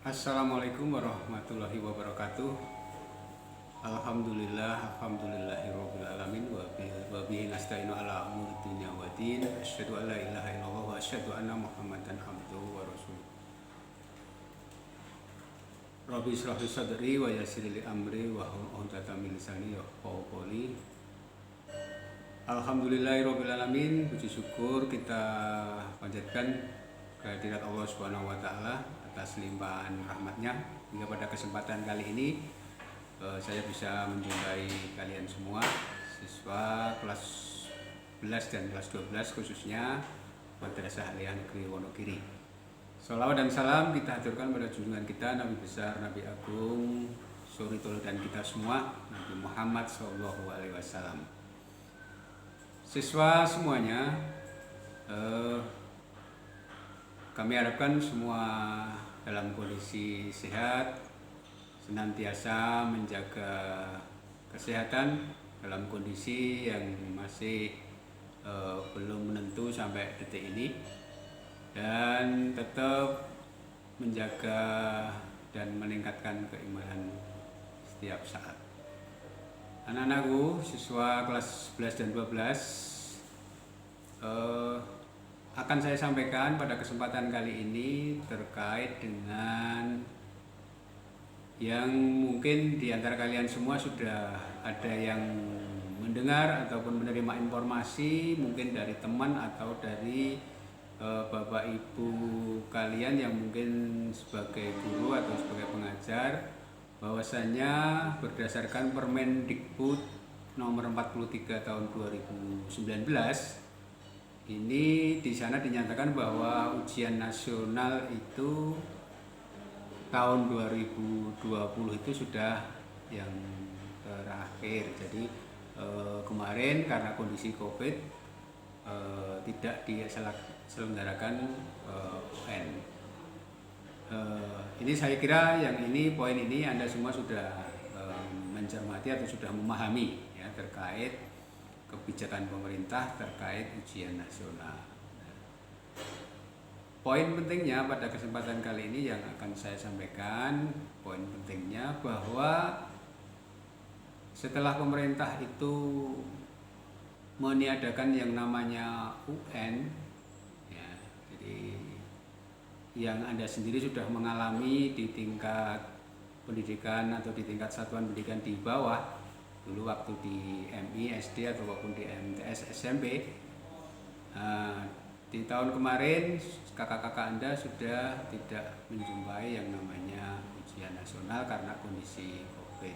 Assalamualaikum warahmatullahi wabarakatuh. Alhamdulillahirabbil alamin wa bihi nasta'inu ala umuri dunya waddin. Asyhadu an la ilaha illallah wa asyhadu anna Muhammadan abduhu wa rasuluh. Rabbi shrah li sadri wa yassir li amri wa hlul 'uqdatam min lisani yafqahu qawli. Alhamdulillahirabbil alamin. Puji syukur kita panjatkan kehadirat Allah Subhanahu wa taala atas limpahan rahmatnya hingga pada kesempatan kali ini saya bisa menjumpai kalian semua, siswa kelas 11 dan kelas 12 khususnya Madrasah Aliyah Negeri Wonogiri. Shalawat dan salam kita haturkan pada junjungan kita Nabi besar, Nabi agung, suri teladan kita semua, Nabi Muhammad SAW. Siswa semuanya, kami harapkan semua dalam kondisi sehat, senantiasa menjaga kesehatan dalam kondisi yang masih belum menentu sampai detik ini, dan tetap menjaga dan meningkatkan keimanan setiap saat. Anak-anakku, siswa kelas 11 dan 12, akan saya sampaikan pada kesempatan kali ini terkait dengan yang mungkin di antara kalian semua sudah ada yang mendengar ataupun menerima informasi mungkin dari teman atau dari bapak ibu kalian yang mungkin sebagai guru atau sebagai pengajar, bahwasanya berdasarkan Permendikbud nomor 43 tahun 2019 ini di sana dinyatakan bahwa ujian nasional itu tahun 2020 itu sudah yang terakhir. Jadi kemarin karena kondisi Covid tidak diselenggarakan UN. Ini saya kira poin ini Anda semua sudah mencermati atau sudah memahami ya, terkait kebijakan pemerintah terkait ujian nasional. Poin pentingnya pada kesempatan kali ini yang akan saya sampaikan, poin pentingnya bahwa setelah pemerintah itu meniadakan yang namanya UN, ya, jadi yang Anda sendiri sudah mengalami di tingkat pendidikan atau di tingkat satuan pendidikan di bawah, dulu waktu di MI, SD ataupun di MTS, SMP. Di tahun kemarin kakak-kakak Anda sudah tidak menjumpai yang namanya ujian nasional karena kondisi Covid.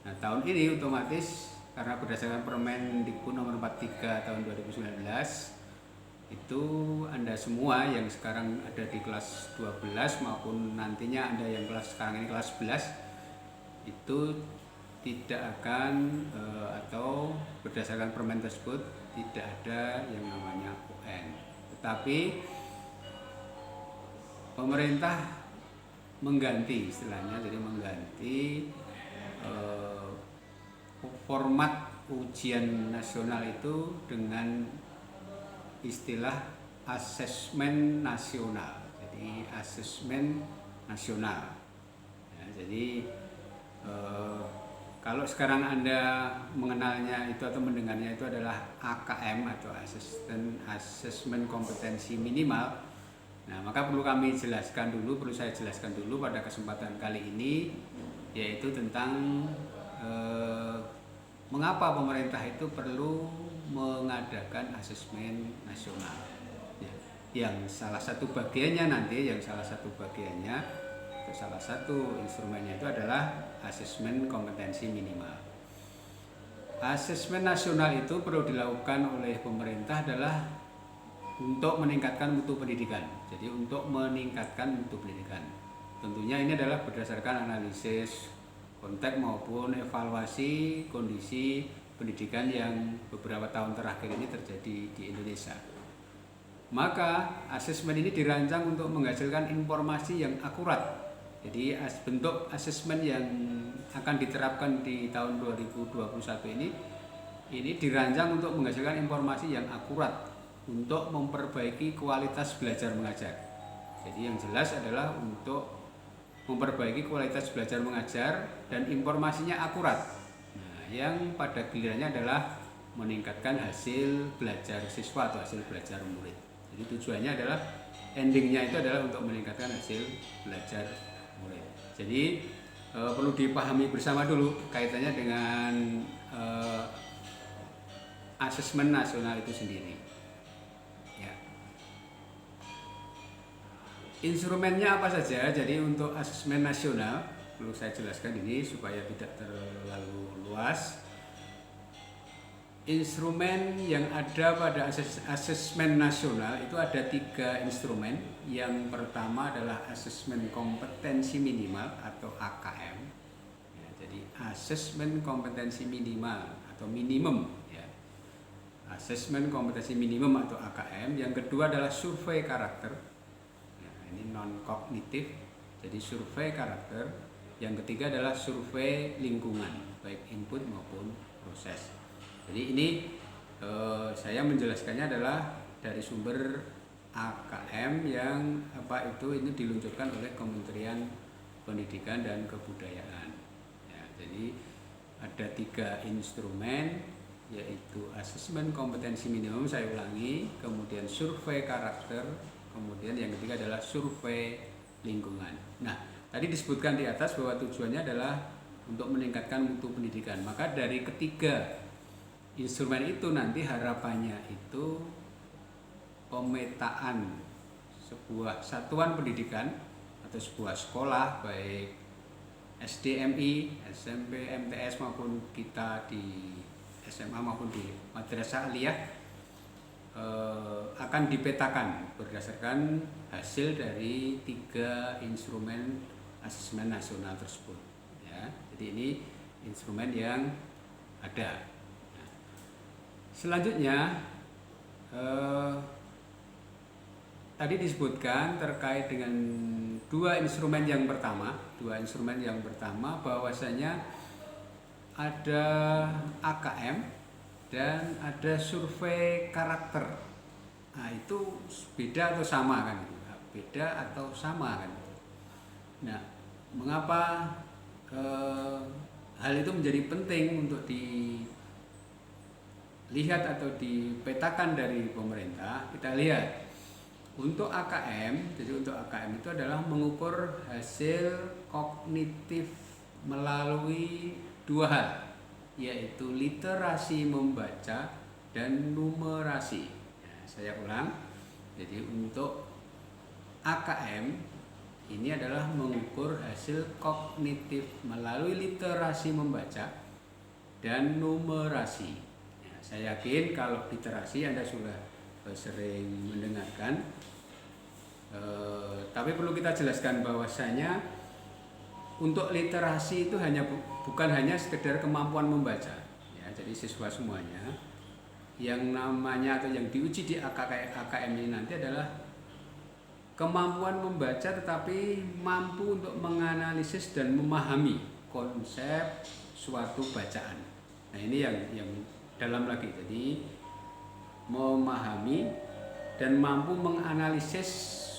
Nah, tahun ini otomatis karena berdasarkan Permendikbud nomor 43 tahun 2019 itu Anda semua yang sekarang ada di kelas 12 maupun nantinya Anda yang sekarang ini kelas 11 itu tidak akan atau berdasarkan permen tersebut tidak ada yang namanya UN. Tetapi pemerintah mengganti istilahnya, jadi mengganti format ujian nasional itu dengan istilah asesmen nasional. Jadi asesmen nasional. Ya, jadi kalau sekarang Anda mengenalnya itu atau mendengarnya itu adalah AKM atau Assessment Kompetensi Minimal. Nah, maka perlu saya jelaskan dulu pada kesempatan kali ini, yaitu tentang mengapa pemerintah itu perlu mengadakan asesmen nasional. Ya, yang salah satu bagiannya salah satu instrumennya itu adalah asesmen kompetensi minimal. Asesmen nasional itu perlu dilakukan oleh pemerintah adalah untuk meningkatkan mutu pendidikan. Jadi untuk meningkatkan mutu pendidikan. Tentunya ini adalah berdasarkan analisis konteks maupun evaluasi kondisi pendidikan yang beberapa tahun terakhir ini terjadi di Indonesia. Maka asesmen ini dirancang untuk menghasilkan informasi yang akurat. Jadi bentuk asesmen yang akan diterapkan di tahun 2021 ini dirancang untuk menghasilkan informasi yang akurat untuk memperbaiki kualitas belajar mengajar. Jadi yang jelas adalah untuk memperbaiki kualitas belajar mengajar dan informasinya akurat. Nah, yang pada gilirannya adalah meningkatkan hasil belajar siswa atau hasil belajar murid. Jadi tujuannya adalah endingnya itu adalah untuk meningkatkan hasil belajar murid. Jadi perlu dipahami bersama dulu kaitannya dengan asesmen nasional itu sendiri. Ya. Instrumennya apa saja? Jadi untuk asesmen nasional perlu saya jelaskan ini supaya tidak terlalu luas. Instrumen yang ada pada asesmen nasional itu ada 3 instrumen. Yang pertama adalah asesmen kompetensi minimal atau AKM. Ya, jadi asesmen kompetensi minimal atau minimum. Ya. Asesmen kompetensi minimum atau AKM. Yang kedua adalah survei karakter. Ya, ini non kognitif. Jadi survei karakter. Yang ketiga adalah survei lingkungan, baik input maupun proses. Jadi ini saya menjelaskannya adalah dari sumber AKM yang ini diluncurkan oleh Kementerian Pendidikan dan Kebudayaan. Ya, jadi ada 3 instrumen, yaitu asesmen kompetensi minimum, saya ulangi, kemudian survei karakter, kemudian yang ketiga adalah survei lingkungan. Nah, tadi disebutkan di atas bahwa tujuannya adalah untuk meningkatkan mutu pendidikan. Maka dari ketiga instrumen itu nanti harapannya itu pemetaan sebuah satuan pendidikan atau sebuah sekolah baik SDMI, SMP, MTS maupun kita di SMA maupun di Madrasah Aliyah akan dipetakan berdasarkan hasil dari 3 instrumen asesmen nasional tersebut. Ya, jadi ini instrumen yang ada. Selanjutnya tadi disebutkan terkait dengan 2 instrumen yang pertama bahwasanya ada AKM dan ada survei karakter. Nah, itu beda atau sama kan? Beda atau sama kan? Nah, mengapa hal itu menjadi penting untuk dilihat atau dipetakan dari pemerintah? Kita lihat untuk AKM. Jadi untuk AKM itu adalah mengukur hasil kognitif melalui 2 hal, yaitu literasi membaca dan numerasi. Ya, saya ulang. Jadi untuk AKM ini adalah mengukur hasil kognitif melalui literasi membaca dan numerasi. Ya, saya yakin kalau literasi Anda sudah sering mendengarkan, tapi perlu kita jelaskan bahwasanya untuk literasi itu bukan hanya sekedar kemampuan membaca. Ya, jadi siswa semuanya yang namanya atau yang diuji di AKM ini nanti adalah kemampuan membaca tetapi mampu untuk menganalisis dan memahami konsep suatu bacaan. Nah, ini yang dalam lagi. Jadi memahami dan mampu menganalisis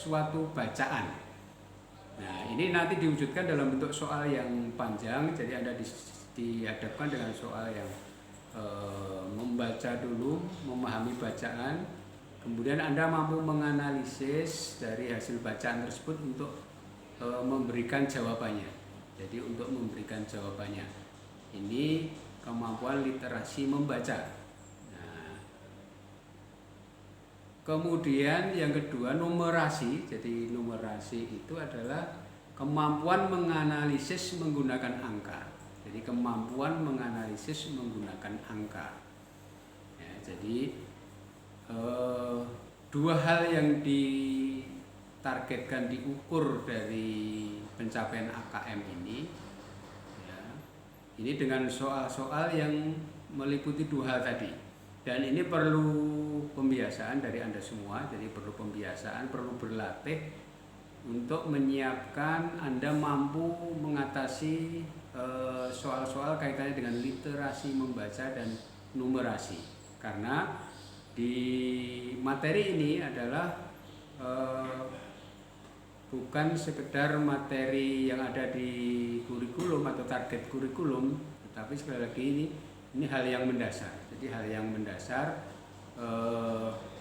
suatu bacaan. Nah, ini nanti diwujudkan dalam bentuk soal yang panjang. Jadi Anda dihadapkan dengan soal yang membaca dulu, memahami bacaan, kemudian Anda mampu menganalisis dari hasil bacaan tersebut untuk memberikan jawabannya. Jadi untuk memberikan jawabannya, ini kemampuan literasi membaca. Nah, kemudian yang kedua numerasi. Jadi numerasi itu adalah kemampuan menganalisis menggunakan angka. Jadi kemampuan menganalisis menggunakan angka. Ya, jadi 2 hal yang ditargetkan diukur dari pencapaian AKM ini, ya, ini dengan soal-soal yang meliputi 2 hal tadi. Dan ini perlu pembiasaan dari Anda semua. Jadi perlu pembiasaan, perlu berlatih untuk menyiapkan Anda mampu mengatasi soal-soal kaitannya dengan literasi membaca dan numerasi. Karena di materi ini adalah bukan sekedar materi yang ada di kurikulum atau target kurikulum, tetapi sekali lagi ini hal yang mendasar. Jadi hal yang mendasar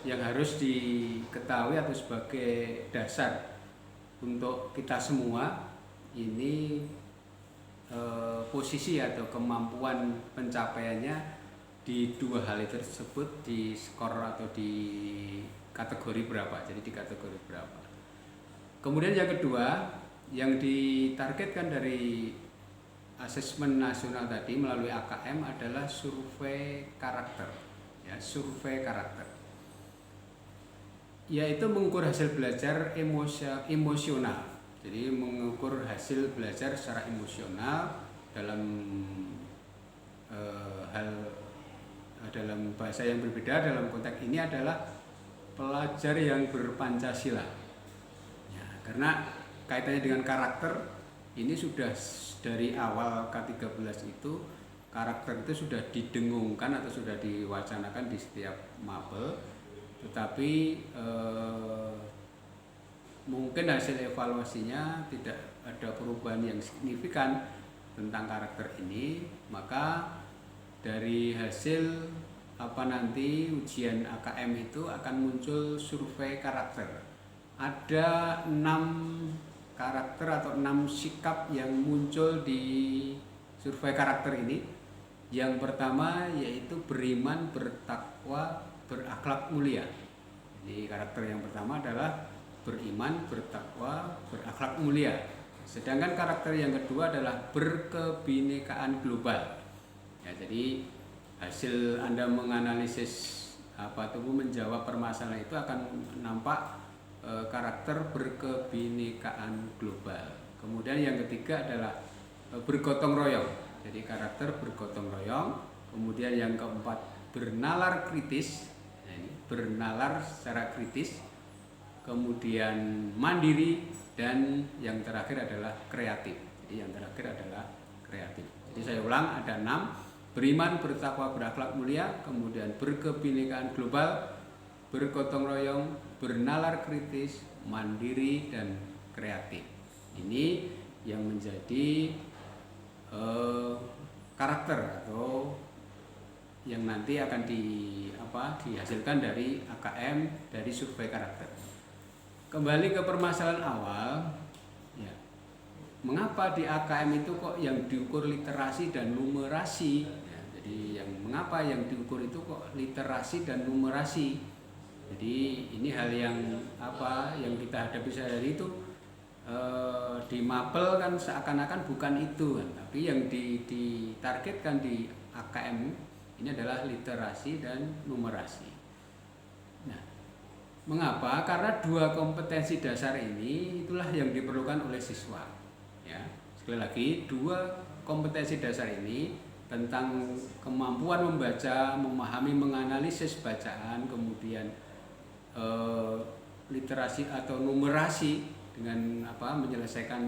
yang harus diketahui atau sebagai dasar untuk kita semua ini posisi atau kemampuan pencapaiannya di dua hal itu tersebut di skor atau di kategori berapa. Jadi di kategori berapa. Kemudian yang kedua yang ditargetkan dari asesmen nasional tadi melalui AKM adalah survei karakter, ya, survei karakter, yaitu mengukur hasil belajar emosional. Jadi mengukur hasil belajar secara emosional dalam dalam bahasa yang berbeda. Dalam konteks ini adalah pelajar yang berpancasila. Ya, karena kaitannya dengan karakter ini sudah dari awal K13 itu karakter itu sudah didengungkan atau sudah diwacanakan di setiap mapel, tetapi mungkin hasil evaluasinya tidak ada perubahan yang signifikan tentang karakter ini. Maka dari hasil nanti ujian AKM itu akan muncul survei karakter. Ada 6 karakter atau 6 sikap yang muncul di survei karakter ini. Yang pertama yaitu beriman, bertakwa, berakhlak mulia. Jadi karakter yang pertama adalah beriman, bertakwa, berakhlak mulia. Sedangkan karakter yang kedua adalah berkebinekaan global. Ya, jadi hasil Anda menganalisis atau menjawab permasalahan itu akan nampak karakter berkebinekaan global. Kemudian yang ketiga adalah bergotong royong. Jadi karakter bergotong royong. Kemudian yang keempat bernalar kritis. Nah, ini bernalar secara kritis. Kemudian mandiri, dan yang terakhir adalah kreatif. Jadi yang terakhir adalah kreatif. Jadi saya ulang, ada 6: beriman, bertakwa, berakhlak mulia, kemudian berkebinekaan global, bergotong royong, bernalar kritis, mandiri, dan kreatif. Ini yang menjadi karakter atau yang nanti akan dihasilkan dari AKM, dari survei karakter. Kembali ke permasalahan awal, ya, mengapa di AKM itu kok yang diukur literasi dan numerasi? Ya, jadi mengapa yang diukur itu kok literasi dan numerasi? Jadi ini hal yang yang kita hadapi sehari itu di mapel kan seakan-akan bukan itu kan, tapi yang ditargetkan di AKM ini adalah literasi dan numerasi. Mengapa? Karena dua kompetensi dasar ini itulah yang diperlukan oleh siswa. Ya, sekali lagi, dua kompetensi dasar ini tentang kemampuan membaca, memahami, menganalisis bacaan, kemudian literasi atau numerasi dengan menyelesaikan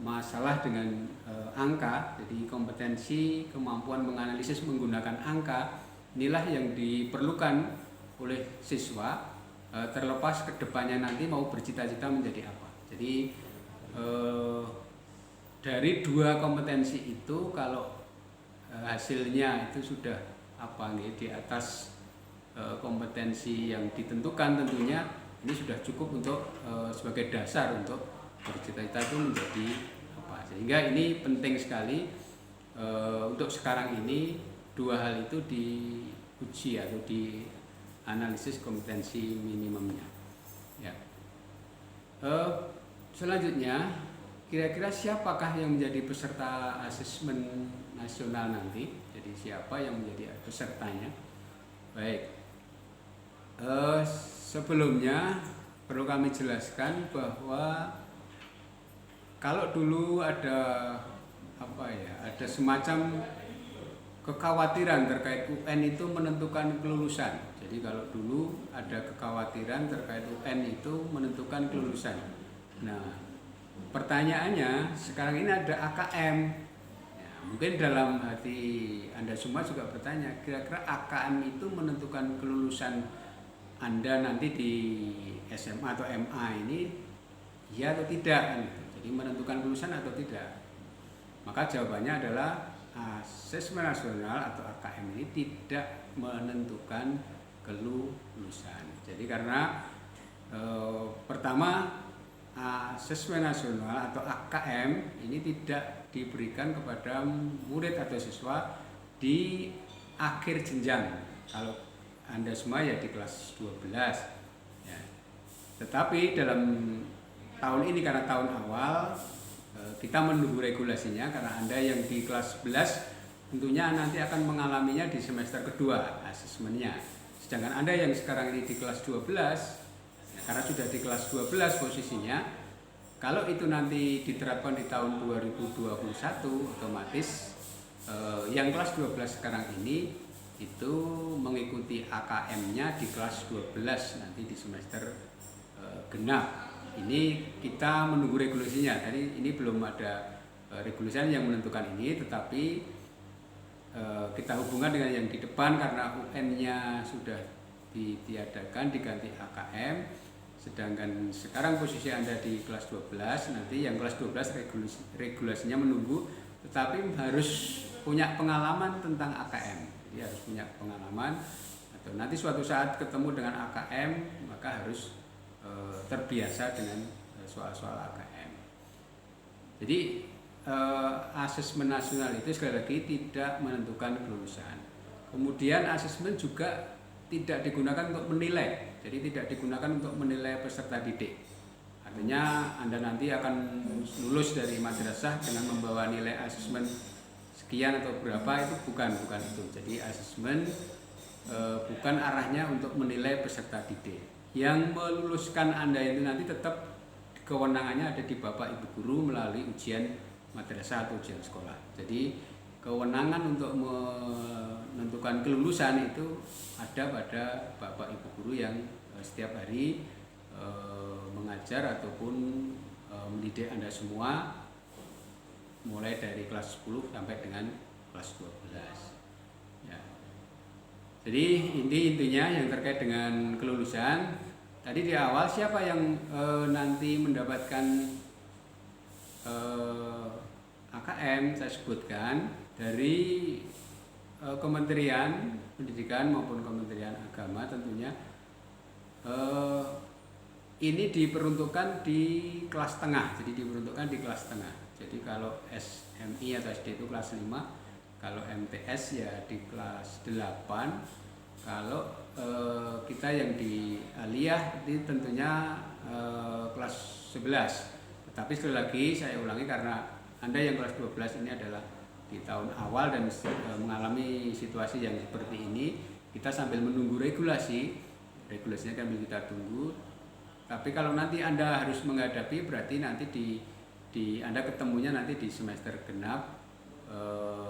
masalah dengan angka. Jadi kompetensi kemampuan menganalisis menggunakan angka inilah yang diperlukan oleh siswa. Terlepas kedepannya nanti mau bercita-cita menjadi apa. Jadi dari dua kompetensi itu kalau hasilnya itu sudah di atas kompetensi yang ditentukan, tentunya ini sudah cukup untuk sebagai dasar untuk bercita-cita itu menjadi apa. Sehingga ini penting sekali untuk sekarang ini dua hal itu diuji atau di analisis kompetensi minimumnya. Ya. Selanjutnya, kira-kira siapakah yang menjadi peserta asesmen nasional nanti? Jadi siapa yang menjadi pesertanya? Baik. Sebelumnya perlu kami jelaskan bahwa kalau dulu ada ada semacam kekhawatiran terkait UN itu menentukan kelulusan. Jadi kalau dulu ada kekhawatiran terkait UN itu menentukan kelulusan. Nah, pertanyaannya sekarang ini ada AKM. Ya, mungkin dalam hati Anda semua juga bertanya, kira-kira AKM itu menentukan kelulusan Anda nanti di SMA atau MA ini iya atau tidak kan gitu. Jadi menentukan kelulusan atau tidak. Maka jawabannya adalah asesmen nasional atau AKM ini tidak menentukan kelulusan. Jadi karena pertama, asesmen nasional atau AKM ini tidak diberikan kepada murid atau siswa di akhir jenjang. Kalau Anda semua ya di kelas 12 ya. Tetapi dalam tahun ini karena tahun awal, kita menunggu regulasinya, karena Anda yang di kelas 11 tentunya nanti akan mengalaminya di semester kedua asesmennya. Sedangkan Anda yang sekarang ini di kelas 12, karena sudah di kelas 12 posisinya, kalau itu nanti diterapkan di tahun 2021, otomatis yang kelas 12 sekarang ini itu mengikuti AKM-nya di kelas 12 nanti di semester genap. Ini kita menunggu regulasinya. Tadi ini belum ada regulasi yang menentukan ini, tetapi kita hubungkan dengan yang di depan karena UN-nya sudah ditiadakan diganti AKM. Sedangkan sekarang posisi Anda di kelas 12, nanti yang kelas 12 regulasinya menunggu, tetapi harus punya pengalaman tentang AKM. Jadi harus punya pengalaman, atau nanti suatu saat ketemu dengan AKM, maka harus terbiasa dengan soal-soal AKM. Jadi asesmen nasional itu sekali lagi tidak menentukan kelulusan. Kemudian asesmen juga tidak digunakan untuk menilai. Jadi tidak digunakan untuk menilai peserta didik. Artinya Anda nanti akan lulus dari madrasah dengan membawa nilai asesmen sekian atau berapa, itu bukan itu. Jadi asesmen bukan arahnya untuk menilai peserta didik. Yang meluluskan Anda itu nanti tetap kewenangannya ada di Bapak Ibu guru melalui ujian madrasah atau ujian sekolah. Jadi kewenangan untuk menentukan kelulusan itu ada pada Bapak Ibu guru yang setiap hari mengajar ataupun mendidik Anda semua mulai dari kelas 10 sampai dengan kelas 12 ya. Jadi intinya yang terkait dengan kelulusan tadi di awal, siapa yang nanti mendapatkan AKM saya sebutkan dari Kementerian Pendidikan maupun Kementerian Agama tentunya. Ini diperuntukkan di kelas tengah, jadi diperuntukkan di kelas tengah. Jadi kalau SMI atau SD itu kelas 5, kalau MTS ya di kelas 8, kalau kita yang di aliyah itu tentunya kelas 11. Tetapi sekali lagi saya ulangi, karena Anda yang kelas 12 ini adalah di tahun awal dan mengalami situasi yang seperti ini, kita sambil menunggu regulasinya kan kita tunggu. Tapi kalau nanti Anda harus menghadapi, berarti nanti di Anda ketemunya nanti di semester genap.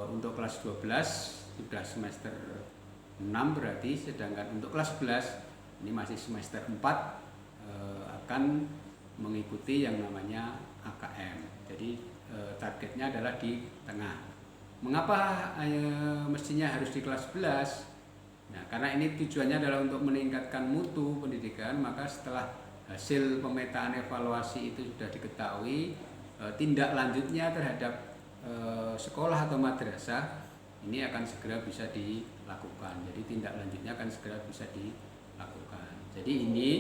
Untuk kelas 12 sudah semester 6 berarti, sedangkan untuk kelas 11 ini masih semester 4 akan mengikuti yang namanya AKM. Jadi targetnya adalah di tengah. Mengapa mestinya harus di kelas 11? Nah, karena ini tujuannya adalah untuk meningkatkan mutu pendidikan, maka setelah hasil pemetaan evaluasi itu sudah diketahui, tindak lanjutnya terhadap sekolah atau madrasah ini akan segera bisa dilakukan. Jadi tindak lanjutnya akan segera bisa dilakukan. Jadi ini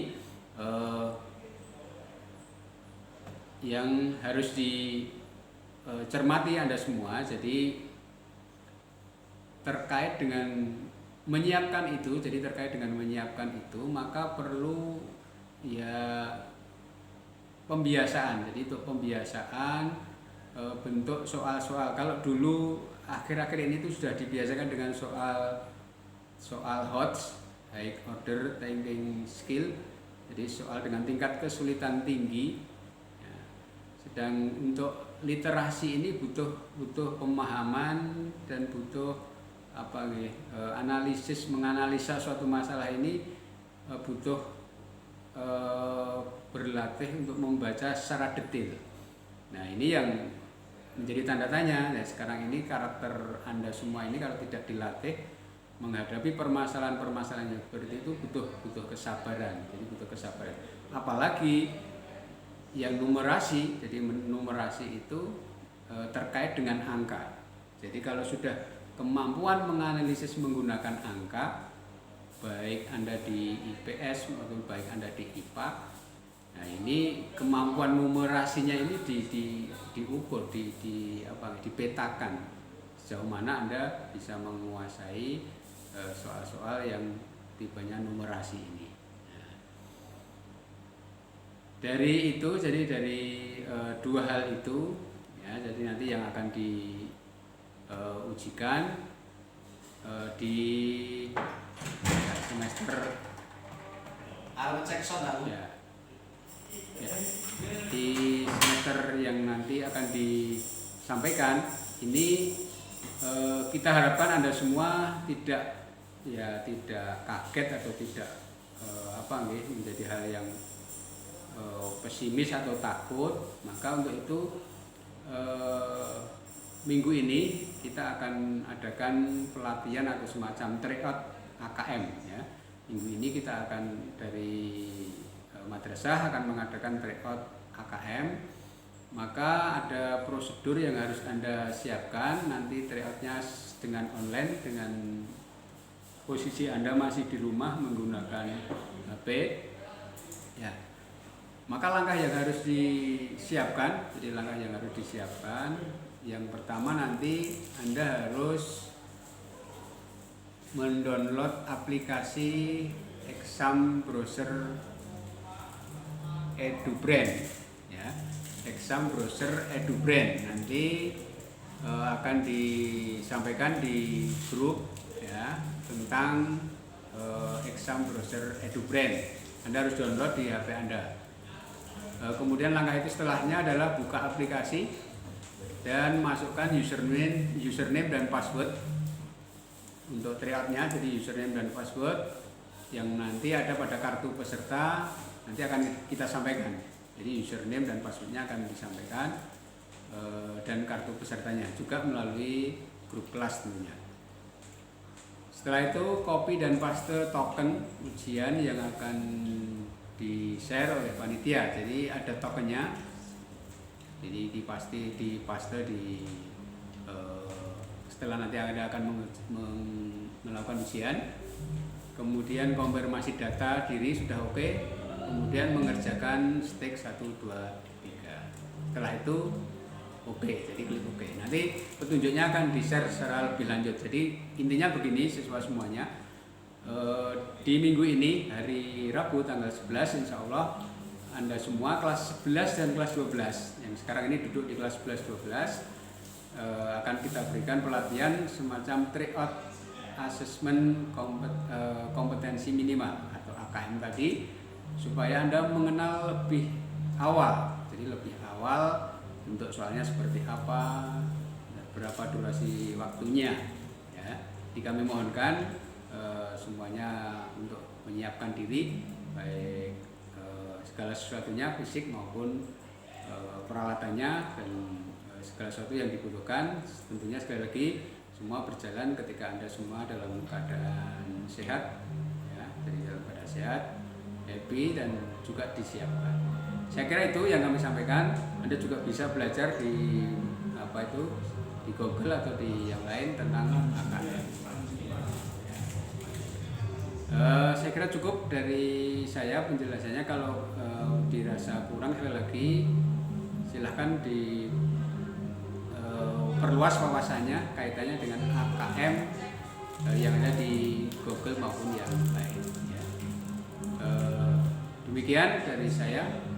yang harus dicermati Anda semua. Jadi terkait dengan menyiapkan itu, maka perlu ya pembiasaan. Jadi untuk pembiasaan bentuk soal-soal, kalau dulu akhir-akhir ini itu sudah dibiasakan dengan soal HOTS, high order thinking skill, jadi soal dengan tingkat kesulitan tinggi ya. Sedang untuk literasi ini butuh pemahaman dan butuh analisis, menganalisa suatu masalah ini butuh berlatih untuk membaca secara detail. Nah, ini yang menjadi tanda tanya. Nah, sekarang ini karakter Anda semua ini kalau tidak dilatih menghadapi permasalahan-permasalahan yang seperti itu butuh kesabaran. Jadi butuh kesabaran. Apalagi yang numerasi, jadi numerasi itu terkait dengan angka. Jadi kalau sudah kemampuan menganalisis menggunakan angka, baik Anda di IPS maupun baik Anda di IPA, nah ini kemampuan numerasinya ini diukur, dipetakan sejauh mana Anda bisa menguasai soal-soal yang tipenya numerasi ini. Dari itu, jadi dari dua hal itu, ya, jadi nanti yang akan diujikan di semester ya, di semester yang nanti akan disampaikan ini, kita harapkan Anda semua tidak kaget atau tidak menjadi hal yang pesimis atau takut. Maka untuk itu minggu ini kita akan adakan pelatihan atau semacam tryout AKM, ya. Minggu ini kita akan dari madrasah akan mengadakan tryout AKM. Maka ada prosedur yang harus Anda siapkan. Nanti tryoutnya dengan online, dengan posisi Anda masih di rumah menggunakan HP, ya. Maka langkah yang harus disiapkan, yang pertama nanti Anda harus mendownload aplikasi Exam Browser EduBrain, ya. Exam Browser EduBrain nanti akan disampaikan di grup, ya, tentang Exam Browser EduBrain. Anda harus download di HP Anda. Kemudian langkah itu setelahnya adalah buka aplikasi dan masukkan username dan password untuk tryoutnya. Jadi username dan password yang nanti ada pada kartu peserta nanti akan kita sampaikan. Jadi username dan passwordnya akan disampaikan, dan kartu pesertanya juga melalui grup kelas tentunya. Setelah itu copy dan paste token ujian yang akan di-share oleh panitia. Jadi ada tokennya, jadi dipaste setelah nanti Anda akan melakukan ujian. Kemudian konfirmasi data diri sudah oke, kemudian mengerjakan stake 1, 2, 3. Setelah itu oke, jadi klik oke. Nanti petunjuknya akan di-share secara lebih lanjut. Jadi intinya begini siswa semuanya, di minggu ini hari Rabu tanggal 11 insya Allah Anda semua kelas 11 dan kelas 12 yang sekarang ini duduk di kelas 11-12 akan kita berikan pelatihan semacam tryout assessment kompetensi minimal atau AKM tadi, supaya Anda mengenal lebih awal. Jadi lebih awal untuk soalnya seperti apa, berapa durasi waktunya, ya. Jadi kami mohonkan semuanya untuk menyiapkan diri, baik segala sesuatunya fisik maupun peralatannya dan segala sesuatu yang dibutuhkan. Tentunya sekali lagi semua berjalan ketika Anda semua dalam keadaan sehat, ya, jadi dalam keadaan sehat, happy dan juga disiapkan. Saya kira itu yang kami sampaikan. Anda juga bisa belajar di di Google atau di yang lain tentang AKM. Saya kira cukup dari saya penjelasannya. Kalau dirasa kurang, sekali lagi silahkan perluas wawasannya kaitannya dengan AKM yang ada di Google maupun yang lain, ya. Demikian dari saya.